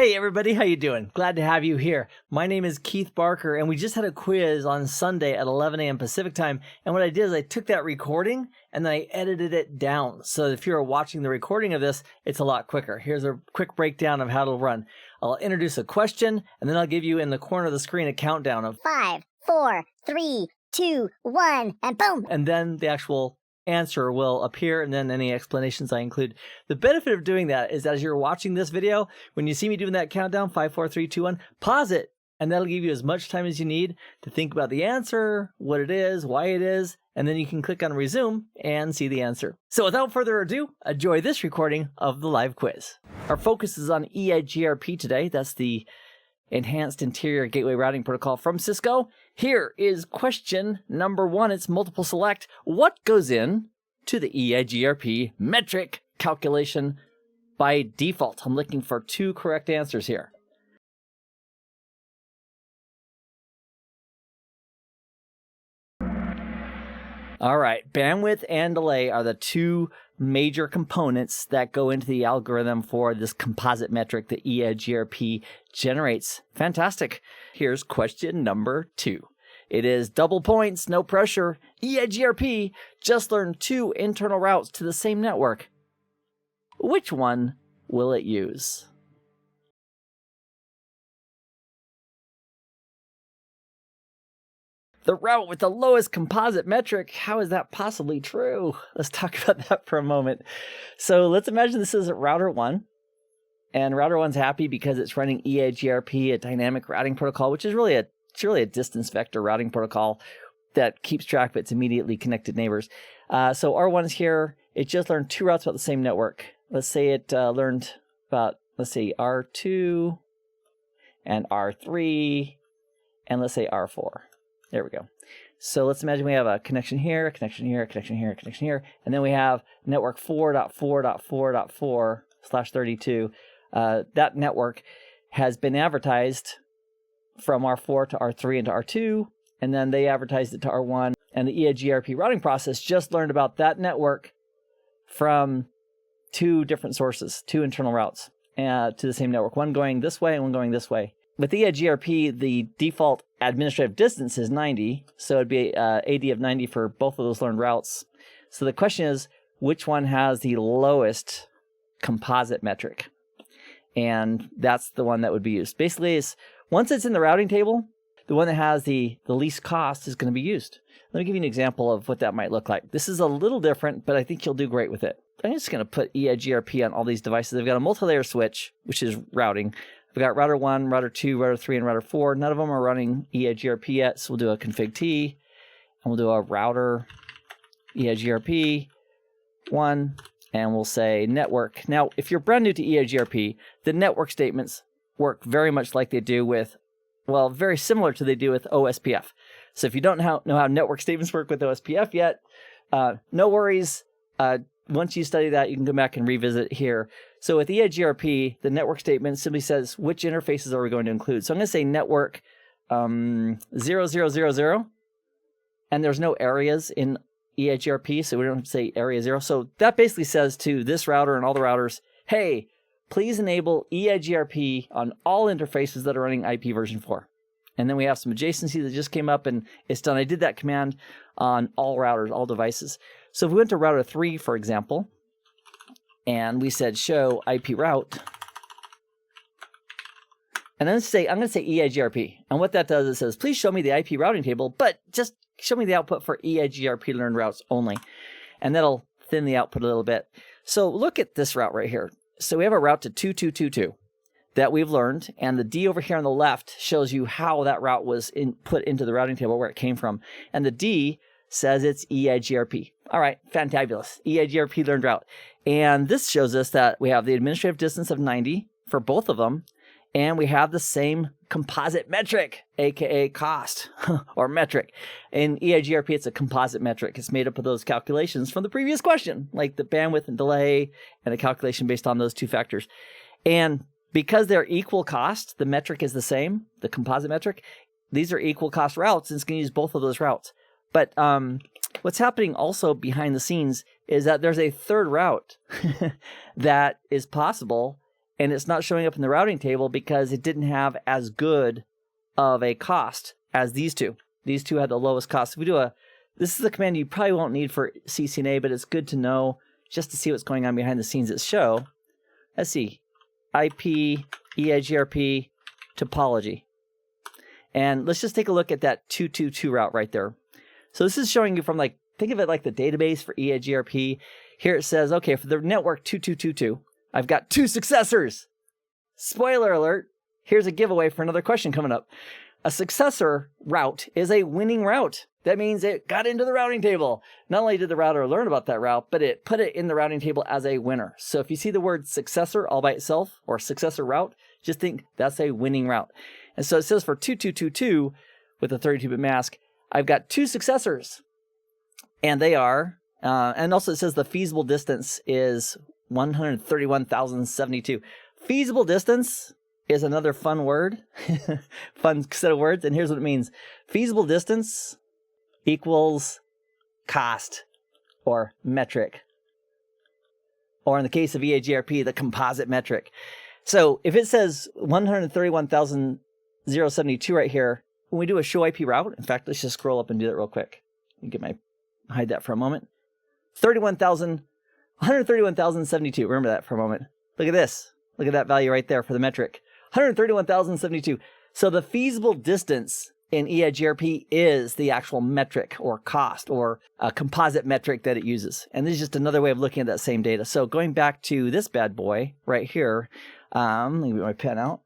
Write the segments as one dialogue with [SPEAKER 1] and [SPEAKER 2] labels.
[SPEAKER 1] Hey everybody, how you doing? Glad to have you here. My name is Keith Barker, and we just had a quiz on Sunday at 11 a.m. Pacific time. And what I did is I took that recording and then I edited it down. So if you're watching the recording of this, it's a lot quicker. Here's a quick breakdown of how it'll run. I'll introduce a question, and then I'll give you in the corner of the screen a countdown of
[SPEAKER 2] 5, 4, 3, 2, 1, and boom!
[SPEAKER 1] And then the actual answer will appear, and then any explanations I include. The benefit of doing that is that as you're watching this video, when you see me doing that countdown, 5, 4, 3, 2, 1, pause it, and that'll give you as much time as you need to think about the answer, what it is, why it is, and then you can click on resume and see the answer. So without further ado, enjoy this recording of the live quiz. Our focus is on EIGRP today. That's the Enhanced Interior Gateway Routing Protocol from Cisco. Here is question number 1. It's multiple select. What goes in to the EIGRP metric calculation by default? I'm looking for 2 correct answers here. All right, bandwidth and delay are the 2 major components that go into the algorithm for this composite metric that EIGRP generates. Fantastic. Here's question number 2. It is double points, no pressure. EIGRP just learned 2 internal routes to the same network. Which one will it use? The route with the lowest composite metric, how is that possibly true? Let's talk about that for a moment. So let's imagine this is router 1, and router 1's happy because it's running EIGRP, a dynamic routing protocol, which is really a distance vector routing protocol that keeps track of its immediately connected neighbors. So R1 is here. It just learned 2 routes about the same network. Let's say it learned about, let's say R2 and R3, and let's say R4. There we go. So let's imagine we have a connection here, a connection here, a connection here, a connection here, and then we have network 4.4.4.4/32. That network has been advertised from R4 to R3 and to R2, and then they advertised it to R1, and the EIGRP routing process just learned about that network from 2 different sources, 2 internal routes to the same network, one going this way and one going this way. With EIGRP, the default administrative distance is 90, so it'd be AD of 90 for both of those learned routes. So the question is, which one has the lowest composite metric? And that's the one that would be used. Basically, once it's in the routing table, the one that has the least cost is going to be used. Let me give you an example of what that might look like. This is a little different, but I think you'll do great with it. I'm just going to put EIGRP on all these devices. I've got a multi-layer switch, which is routing. We've got router 1, router 2, router 3, and router 4. None of them are running EIGRP yet, so we'll do a config T, and we'll do a router EIGRP 1, and we'll say network. Now, if you're brand new to EIGRP, the network statements work very much like they do with, well, very similar to they do with OSPF. So if you don't know how network statements work with OSPF yet, no worries. Once you study that, you can go back and revisit here. So with EIGRP, the network statement simply says which interfaces are we going to include. So I'm going to say network 0000, and there's no areas in EIGRP, so we don't have to say area 0. So that basically says to this router and all the routers, hey, please enable EIGRP on all interfaces that are running IP version 4. And then we have some adjacency that just came up, and it's done. I did that command on all routers, all devices. So if we went to router 3, for example, and we said show IP route, and then I'm going to say EIGRP. And what that does is it says, please show me the IP routing table, but just show me the output for EIGRP learned routes only. And that'll thin the output a little bit. So look at this route right here. So we have a route to 2222 that we've learned, and the D over here on the left shows you how that route was put into the routing table, where it came from. And the D says it's EIGRP. All right, fantabulous. EIGRP learned route. And this shows us that we have the administrative distance of 90 for both of them, and we have the same composite metric, aka cost or metric. In EIGRP, it's a composite metric. It's made up of those calculations from the previous question, like the bandwidth and delay, and a calculation based on those 2 factors. And because they're equal cost, the metric is the same, the composite metric. These are equal cost routes, and it's going to use both of those routes. But what's happening also behind the scenes is that there's a third route that is possible, and it's not showing up in the routing table because it didn't have as good of a cost as these two. These two had the lowest cost. If we do this is a command you probably won't need for CCNA, but it's good to know just to see what's going on behind the scenes at show. Let's see, IP, EIGRP, topology. And let's just take a look at that 222 route right there. So this is showing you from think of it like the database for EIGRP. Here it says, okay, for the network 2222, I've got 2 successors. Spoiler alert, here's a giveaway for another question coming up. A successor route is a winning route. That means it got into the routing table. Not only did the router learn about that route, but it put it in the routing table as a winner. So if you see the word successor all by itself or successor route, just think that's a winning route. And so it says for 2222 with a 32-bit mask, I've got 2 successors. And they are, and also it says the feasible distance is 131,072. Feasible distance is another fun word, fun set of words. And here's what it means. Feasible distance equals cost or metric. Or in the case of EIGRP, the composite metric. So if it says 131,072 right here, when we do a show IP route, in fact, let's just scroll up and do that real quick. Hide that for a moment. 131,072. Remember that for a moment. Look at this. Look at that value right there for the metric. 131,072. So the feasible distance in EIGRP is the actual metric or cost or a composite metric that it uses. And this is just another way of looking at that same data. So going back to this bad boy right here, let me get my pen out.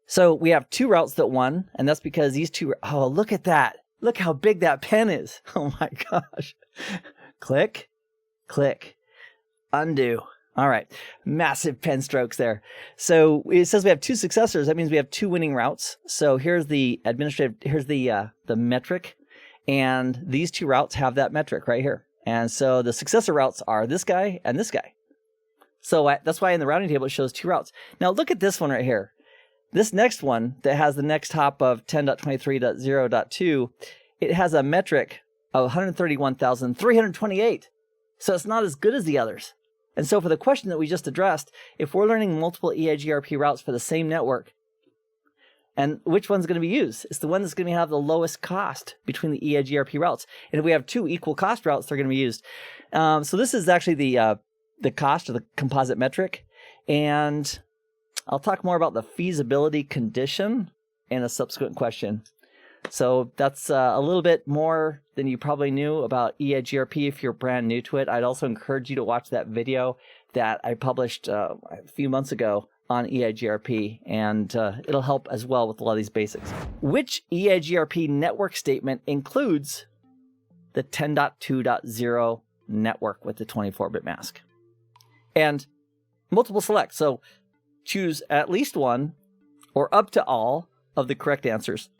[SPEAKER 1] So we have 2 routes that won, and that's because these 2, oh, look at that. Look how big that pen is. Oh my gosh. Click, click, undo. All right, massive pen strokes there. So it says we have 2 successors. That means we have 2 winning routes. So here's the here's the metric, and these 2 routes have that metric right here. And so the successor routes are this guy and this guy. So that's why in the routing table it shows 2 routes. Now look at this one right here. This next one that has the next hop of 10.23.0.2, it has a metric of 131,328. So it's not as good as the others. And so for the question that we just addressed, if we're learning multiple EIGRP routes for the same network, and which one's going to be used? It's the one that's going to have the lowest cost between the EIGRP routes. And if we have 2 equal cost routes, they're going to be used. So this is actually the cost or the composite metric. And I'll talk more about the feasibility condition in a subsequent question. So that's a little bit more than you probably knew about EIGRP if you're brand new to it. I'd also encourage you to watch that video that I published a few months ago on EIGRP, and it'll help as well with a lot of these basics. Which EIGRP network statement includes the 10.2.0 network with the 24-bit mask? And multiple select. So choose at least one or up to all of the correct answers.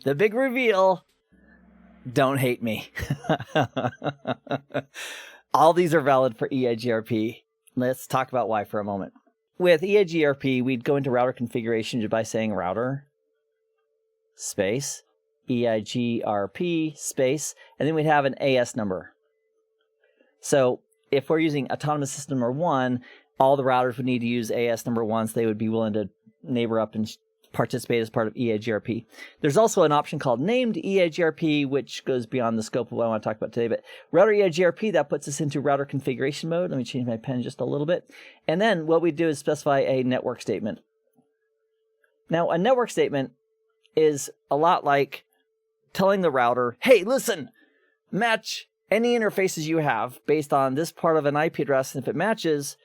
[SPEAKER 1] The big reveal, don't hate me. All these are valid for EIGRP. Let's talk about why for a moment. With EIGRP, we'd go into router configuration just by saying router space, EIGRP space, and then we'd have an AS number. So if we're using autonomous system number 1, all the routers would need to use AS number 1, so they would be willing to neighbor up and participate as part of EIGRP. There's also an option called named EIGRP, which goes beyond the scope of what I want to talk about today. But router EIGRP, that puts us into router configuration mode. Let me change my pen just a little bit. And then what we do is specify a network statement. Now, a network statement is a lot like telling the router, hey, listen, match any interfaces you have based on this part of an IP address. And if it matches,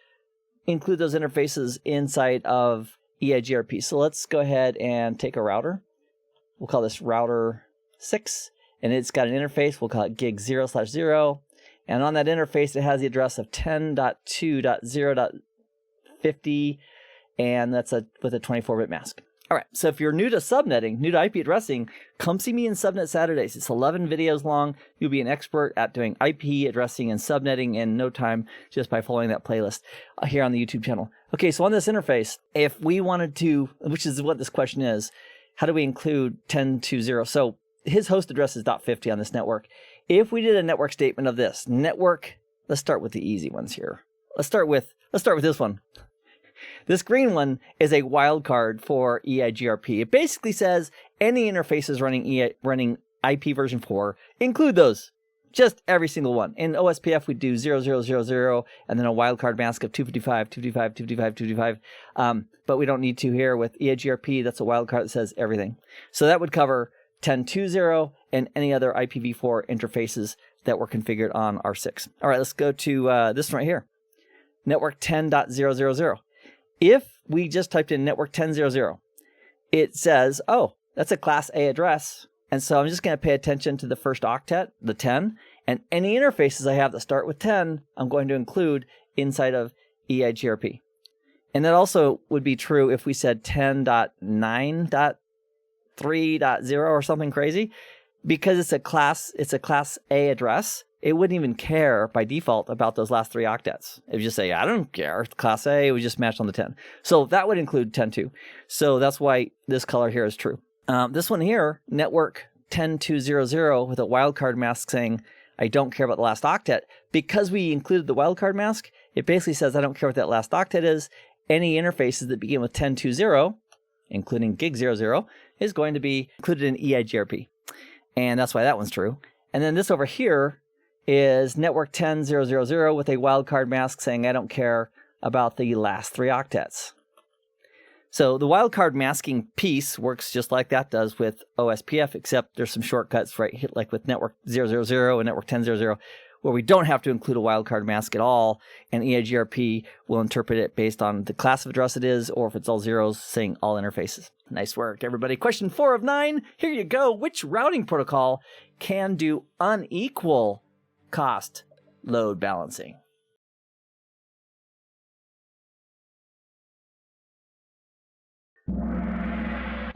[SPEAKER 1] include those interfaces inside of EIGRP. So let's go ahead and take a router. We'll call this router 6, and it's got an interface. We'll call it gig 0/0. And on that interface, it has the address of 10.2.0.50, and that's with a 24-bit mask. All right, so if you're new to subnetting, new to IP addressing, come see me in Subnet Saturdays. It's 11 videos long. You'll be an expert at doing IP addressing and subnetting in no time just by following that playlist here on the YouTube channel. Okay, so on this interface, if we wanted to, which is what this question is, how do we include 10.2.0? So his host address is .50 on this network. if we did a network statement of this, let's start with the easy ones here. Let's start with this one. This green one is a wildcard for EIGRP. It basically says any interfaces running IP version 4, include those. Just every single one. In OSPF, we do 0000 and then a wildcard mask of 255, 255, 255, 255. But we don't need to here with EIGRP. That's a wildcard that says everything. So that would cover 10.2.0 and any other IPv4 interfaces that were configured on R6. All right, let's go to this one right here. Network 10.000. If we just typed in network 10.0.0, it says, oh, that's a class A address. And so I'm just going to pay attention to the first octet, the 10, and any interfaces I have that start with 10, I'm going to include inside of EIGRP. And that also would be true if we said 10.9.3.0 or something crazy. Because it's a class A address, it wouldn't even care by default about those last 3 octets. It would just say, I don't care. Class A, it would just match on the 10. So that would include 10.2. So that's why this color here is true. This one here, network 10.2.0.0 with a wildcard mask saying, I don't care about the last octet. Because we included the wildcard mask, it basically says, I don't care what that last octet is. Any interfaces that begin with 10.2.0, including gig 00, is going to be included in EIGRP. And that's why that one's true. And then this over here is network 10.0.0.0 with a wildcard mask saying, I don't care about the last 3 octets. So the wildcard masking piece works just like that does with OSPF, except there's some shortcuts, right? Like with network 0.0.0 and network 10.0.0, where we don't have to include a wildcard mask at all, and EIGRP will interpret it based on the class of address it is, or if it's all zeros, saying all interfaces. Nice work, everybody. Question 4 of 9. Here you go. Which routing protocol can do unequal cost load balancing?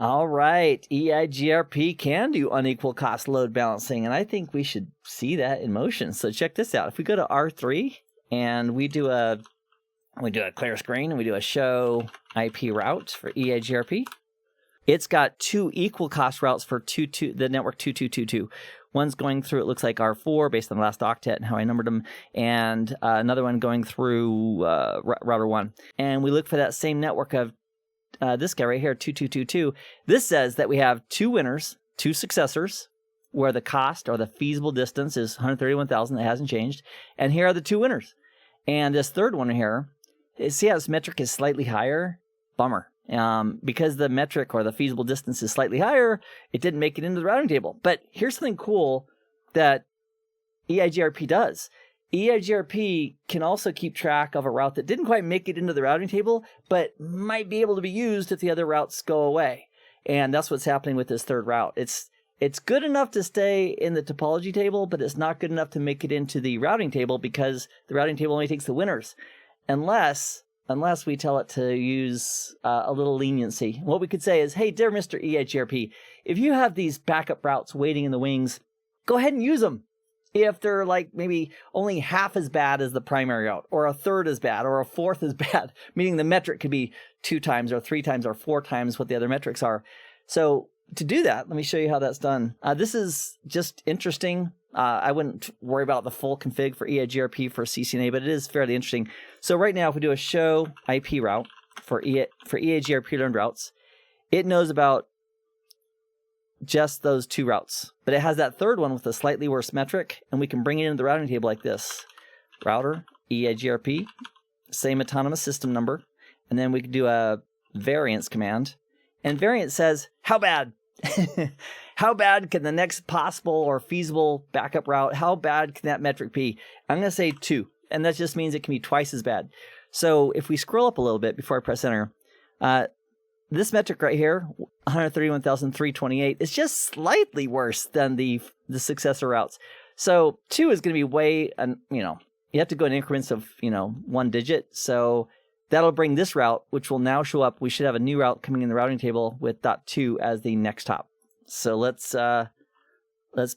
[SPEAKER 1] All right, EIGRP can do unequal cost load balancing, and I think we should see that in motion. So check this out. If we go to R3 and we do a clear screen and we do a show IP route for EIGRP, it's got 2 equal cost routes for the network 2222. One's going through, it looks like R4 based on the last octet and how I numbered them, and another one going through router 1. And we look for that same network of this guy right here, 2222. This says that we have 2 winners, 2 successors, where the cost or the feasible distance is 131,000. That hasn't changed. And here are the 2 winners. And this third one here, see how this metric is slightly higher? Bummer. Because the metric or the feasible distance is slightly higher, it didn't make it into the routing table. But here's something cool that EIGRP does. EIGRP can also keep track of a route that didn't quite make it into the routing table, but might be able to be used if the other routes go away. And that's what's happening with this third route. It's good enough to stay in the topology table, but it's not good enough to make it into the routing table because the routing table only takes the winners. Unless we tell it to use a little leniency. What we could say is, hey, dear Mr. EIGRP, if you have these backup routes waiting in the wings, go ahead and use them. If they're like maybe only half as bad as the primary route, or a third as bad, or a fourth as bad, meaning the metric could be 2 times or 3 times or 4 times what the other metrics are. So to do that, let me show you how that's done. This is just interesting. I wouldn't worry about the full config for EIGRP for CCNA, but it is fairly interesting. So right now, if we do a show IP route for EIGRP learned routes, it knows about just those 2 routes, but it has that third one with a slightly worse metric, and we can bring it into the routing table like this. Router, EIGRP, same autonomous system number, and then we can do a variance command, and variance says, how bad? How bad can the next possible or feasible backup route, how bad can that metric be? I'm going to say 2, and that just means it can be twice as bad. So if we scroll up a little bit before I press enter, this metric right here, 131,328, is just slightly worse than the successor routes. So 2 is going to be way, you have to go in increments of, 1 digit. So that'll bring this route, which will now show up. We should have a new route coming in the routing table with .2 as the next hop. So let's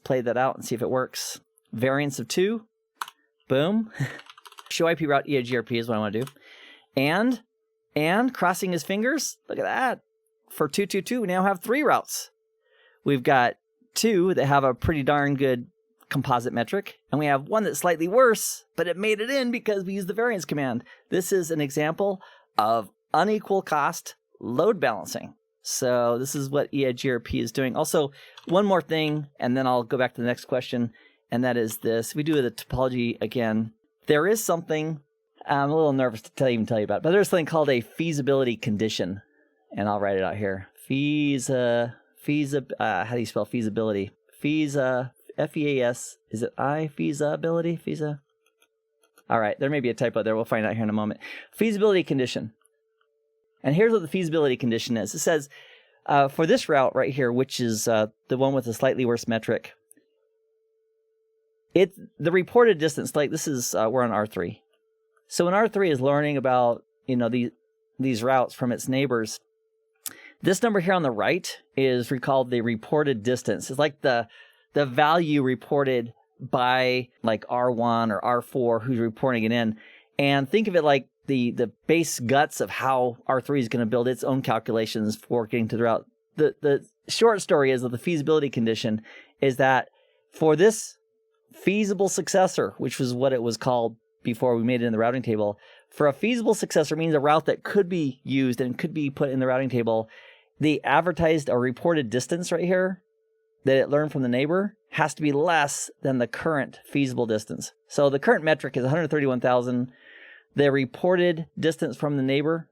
[SPEAKER 1] play that out and see if it works. Variance of 2, boom. Show IP route EIGRP is what I want to do. And crossing his fingers, look at that. For 222, we now have 3 routes. We've got 2 that have a pretty darn good composite metric, and we have one that's slightly worse, but it made it in because we used the variance command. This is an example of unequal cost load balancing. So this is what EIGRP is doing. Also, one more thing, and then I'll go back to the next question, and that is this. We do the topology again. There is something, I'm a little nervous to even tell you about, but there's something called a feasibility condition, and I'll write it out here. How do you spell feasibility? F-E-A-S, is it I? Feasibility? All right, there may be a typo there. We'll find out here in a moment. Feasibility condition. And here's what the feasibility condition is. It says, for this route right here, which is the one with a slightly worse metric, the reported distance, like this is, we're on R3. So when R3 is learning about, these routes from its neighbors, this number here on the right is called the reported distance. It's like the value reported by like R1 or R4 who's reporting it in. And think of it like the base guts of how R3 is going to build its own calculations for getting to the route. The short story is that the feasibility condition is that for this feasible successor, which was what it was called before we made it in the routing table, for a feasible successor means a route that could be used and could be put in the routing table. The advertised or reported distance right here that it learned from the neighbor has to be less than the current feasible distance. So the current metric is 131,000. The reported distance from the neighbor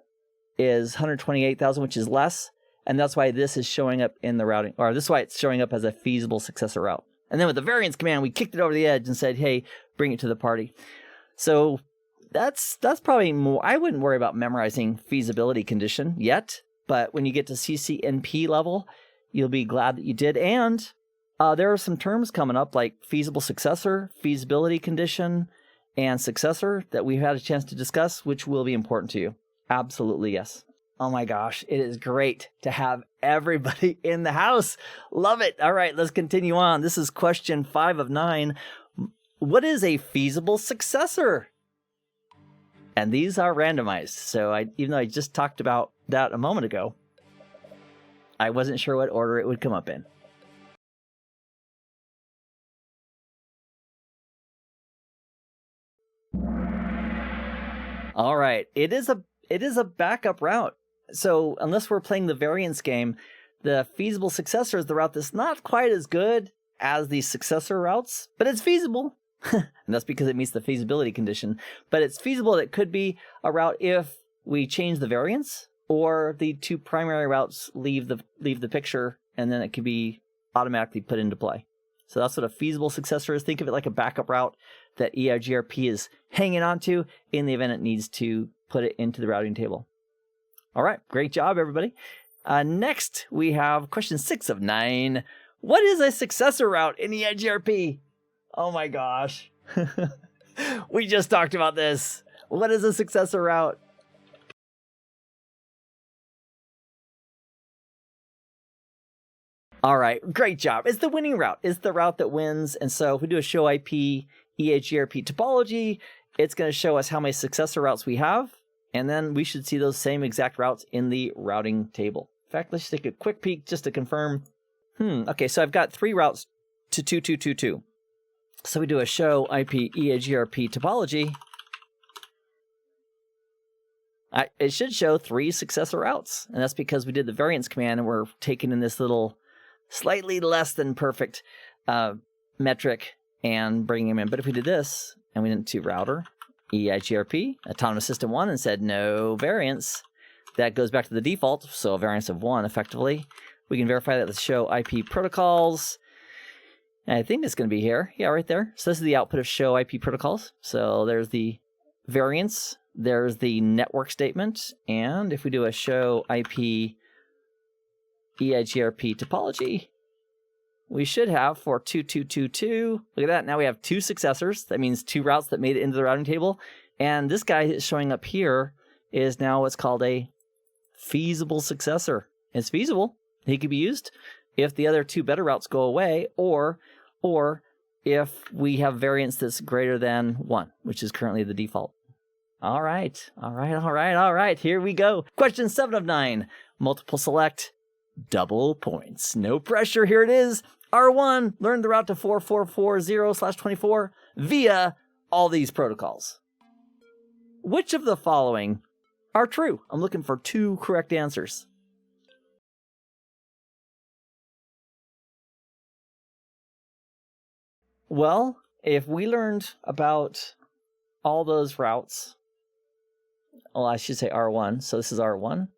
[SPEAKER 1] is 128,000, which is less. And that's why this is showing up in the routing, or this is why it's showing up as a feasible successor route. And then with the variance command, we kicked it over the edge and said, hey, bring it to the party. So that's probably more. I wouldn't worry about memorizing feasibility condition yet, but when you get to CCNP level, you'll be glad that you did. And there are some terms coming up like feasible successor, feasibility condition, and successor that we've had a chance to discuss, which will be important to you. Absolutely, yes. Oh my gosh, it is great to have everybody in the house. Love it. All right, let's continue on. This is question 5 of 9. What is a feasible successor? And these are randomized. So even though I just talked about that a moment ago, I wasn't sure what order it would come up in. All right, it is a backup route. So unless we're playing the variance game, the feasible successor is the route that's not quite as good as the successor routes, but it's feasible. And that's because it meets the feasibility condition. But it's feasible that it could be a route if we change the variance or the two primary routes leave the picture, and then it can be automatically put into play. So that's what a feasible successor is. Think of it like a backup route that EIGRP is hanging on to in the event it needs to put it into the routing table. All right, great job, everybody. Next, we have question 6 of 9. What is a successor route in EIGRP? Oh my gosh. We just talked about this. What is a successor route? All right, great job. It's the winning route. It's the route that wins. And so if we do a show IP EIGRP topology, it's going to show us how many successor routes we have. And then we should see those same exact routes in the routing table. In fact, let's take a quick peek just to confirm. Okay, so I've got 3 routes to 2222. So we do a show IP EIGRP topology. It should show 3 successor routes. And that's because we did the variance command and we're taking in this little slightly less than perfect metric and bringing them in. But if we did this and we went to router, EIGRP, autonomous system 1, and said no variance, that goes back to the default. So a variance of 1 effectively. We can verify that with show IP protocols. And I think it's going to be here. Yeah, right there. So this is the output of show IP protocols. So there's the variance. There's the network statement. And if we do a show IP EIGRP topology, we should have for 2222. Look at that. Now we have 2 successors. That means 2 routes that made it into the routing table. And this guy is showing up here is now what's called a feasible successor. It's feasible. He could be used if the other 2 better routes go away, or if we have variance that's greater than 1, which is currently the default. All right. Here we go. Question 7 of 9. Multiple select, double points. No pressure. Here it is. R1 learned the route to 4440/24 via all these protocols. Which of the following are true? I'm looking for 2 correct answers. Well, if we learned about all those routes, well, I should say R1, so this is R1,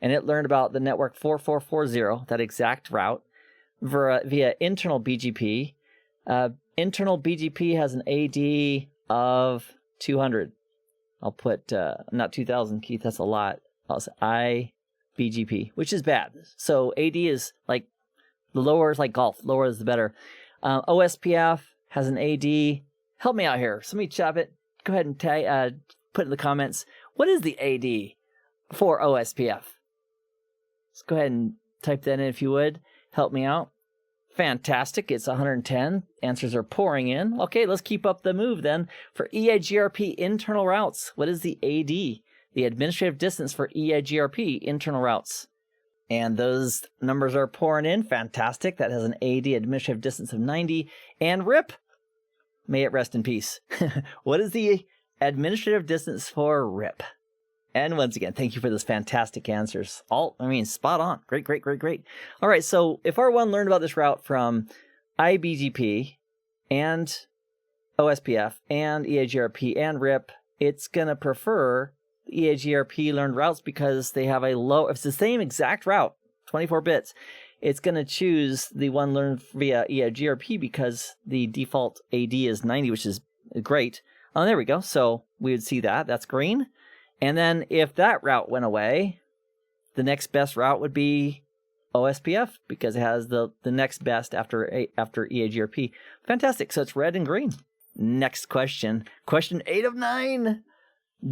[SPEAKER 1] and it learned about the network 4440, that exact route, via internal BGP. Internal BGP has an AD of 200. I'll put, not 2000, Keith, that's a lot. I'll say IBGP, which is bad. So AD is like, the lower is like golf, lower is the better. OSPF has an AD. Help me out here. Somebody chop it. Go ahead and put in the comments. What is the AD for OSPF? Let's go ahead and type that in if you would. Help me out. Fantastic. It's 110. Answers are pouring in. Okay, let's keep up the move then. For EIGRP internal routes, what is the AD? The administrative distance for EIGRP internal routes. And those numbers are pouring in. Fantastic. That has an AD administrative distance of 90. And RIP, may it rest in peace. What is the administrative distance for RIP? And once again, thank you for those fantastic answers. Spot on. Great, great, great, great. All right, so if R1 learned about this route from IBGP and OSPF and EIGRP and RIP, it's going to prefer EIGRP learned routes because they have if it's the same exact route, 24 bits, it's going to choose the one learned via EIGRP because the default AD is 90, which is great. Oh, there we go. So we would see that. That's green. And then if that route went away, the next best route would be OSPF because it has the next best after EIGRP. Fantastic. So it's red and green. Next question. Question 8 of 9.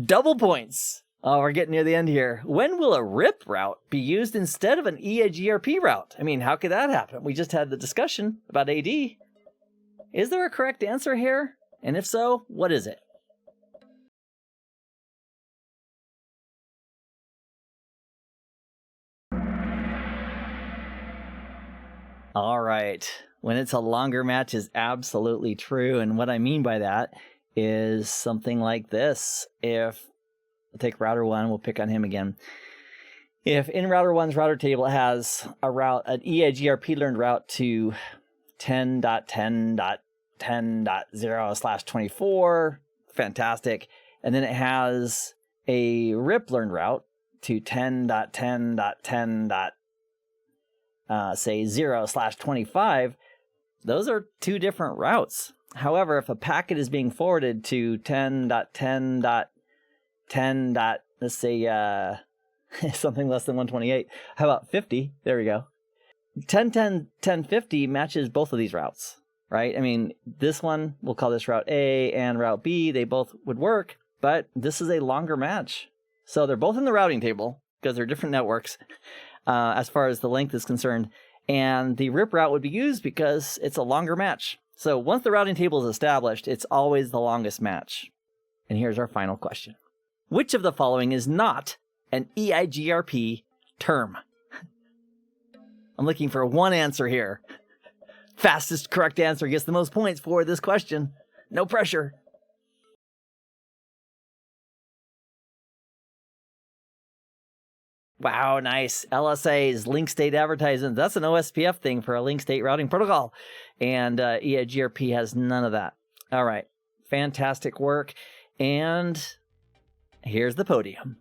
[SPEAKER 1] Double points. Oh, we're getting near the end here. When will a RIP route be used instead of an EIGRP route? I mean, how could that happen? We just had the discussion about AD. Is there a correct answer here? And if so, what is it? All right. When it's a longer match is absolutely true. And what I mean by that is something like this. If we'll take router 1, we'll pick on him again. If in router 1's router table has a route, an EIGRP learned route to 10.10.10.0/24, fantastic. And then it has a RIP learned route to 10.10.10. Say 0/25, those are 2 different routes. However, if a packet is being forwarded to 10.10.10. Let's say something less than 128. How about 50? There we go. 10.10.10.50 matches both of these routes, right? I mean, this one, we'll call this route A and route B. They both would work, but this is a longer match. So they're both in the routing table because they're different networks. As far as the length is concerned. And the RIP route would be used because it's a longer match. So once the routing table is established, it's always the longest match. And here's our final question. Which of the following is not an EIGRP term? I'm looking for one answer here. Fastest correct answer gets the most points for this question. No pressure. Wow, nice. LSA's link state advertisement. That's an OSPF thing for a link state routing protocol. And EIGRP has none of that. All right. Fantastic work. And here's the podium.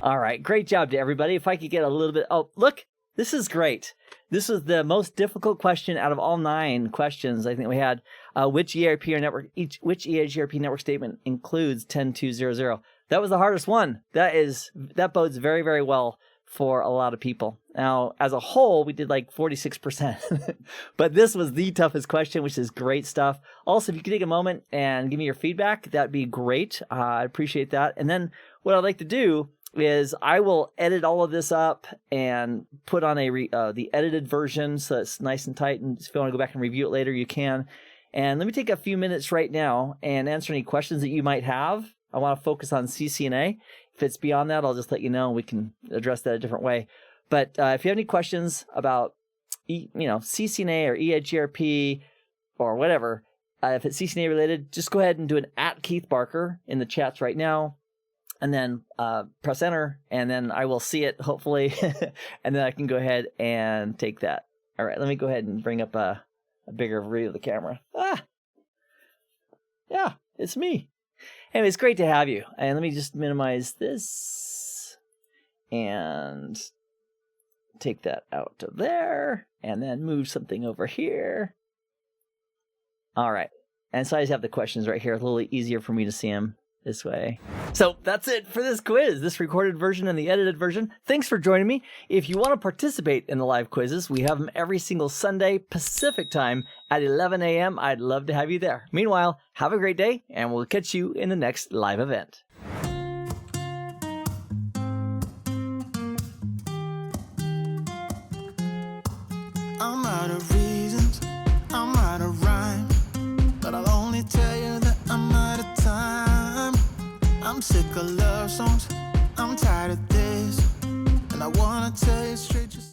[SPEAKER 1] All right, great job to everybody. If I could get a little bit... Oh, look, this is great. This is the most difficult question out of all 9 questions I think we had. Which EIGRP network statement includes 10.2.0.0? That was the hardest one. That bodes very, very well for a lot of people. Now, as a whole, we did like 46%. But this was the toughest question, which is great stuff. Also, if you could take a moment and give me your feedback, that'd be great. I appreciate that. And then what I'd like to do is I will edit all of this up and put on the edited version so it's nice and tight. And if you want to go back and review it later, you can. And let me take a few minutes right now and answer any questions that you might have. I want to focus on CCNA. If it's beyond that, I'll just let you know and we can address that a different way. But if you have any questions about CCNA or EIGRP or whatever, if it's CCNA related, just go ahead and do an @KeithBarker in the chats right now, and then press enter, and then I will see it hopefully, and then I can go ahead and take that. All right, let me go ahead and bring up a bigger view of the camera. Yeah, it's me. Anyway, it's great to have you. And let me just minimize this and take that out of there, and then move something over here. All right. And so I just have the questions right here. It's a little easier for me to see them this way. So that's it for this quiz, this recorded version and the edited version. Thanks for joining me. If you want to participate in the live quizzes, we have them every single Sunday Pacific time at 11 a.m. I'd love to have you there. Meanwhile, have a great day, and we'll catch you in the next live event.
[SPEAKER 3] I'm out of reasons, I'm out of rhyme, but I'll only tell you that I'm out of time. I'm sick of love songs, I'm tired of this, and I wanna tell you straight.